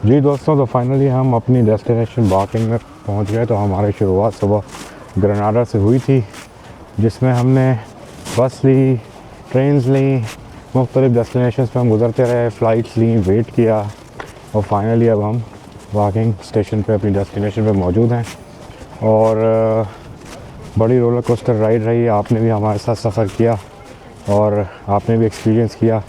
जी दोस्तों, तो फाइनली हम अपनी डेस्टिनेशन वाकिंग में पहुंच गए। तो हमारी शुरुआत सुबह ग्रेनाडा से हुई थी, जिसमें हमने बस ली, ट्रेन्स ली, मुख्तलिफ़ डेस्टिनेशंस पे हम गुज़रते रहे, फ़्लाइट्स ली, वेट किया और फाइनली अब हम वाकिंग स्टेशन पे अपनी डेस्टिनेशन पे मौजूद हैं। और बड़ी रोलर कोस्टर राइड रही। आपने भी हमारे साथ सफ़र किया और आपने भी एक्सपीरियंस किया,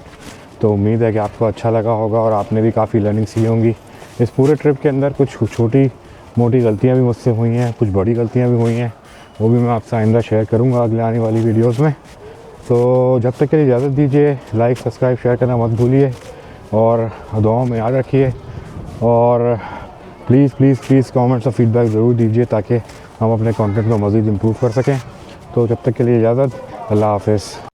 तो उम्मीद है कि आपको अच्छा लगा होगा और आपने भी काफ़ी लर्निंग सीखी होंगी। इस पूरे ट्रिप के अंदर कुछ छोटी मोटी गलतियाँ भी मुझसे हुई हैं, कुछ बड़ी गलतियाँ भी हुई हैं, वो भी मैं आपसे आइंदा शेयर करूँगा अगले आने वाली वीडियोज़ में। तो जब तक के लिए इजाज़त दीजिए, लाइक सब्सक्राइब शेयर करना मत भूलिए और दुआओं में याद रखिए। और प्लीज़ प्लीज़ प्लीज़ कमेंट्स और फीडबैक ज़रूर दीजिए ताकि हम अपने कंटेंट को मज़ीद इम्प्रूव कर सकें। तो जब तक के लिए इजाज़त, अल्लाह हाफ़िज़।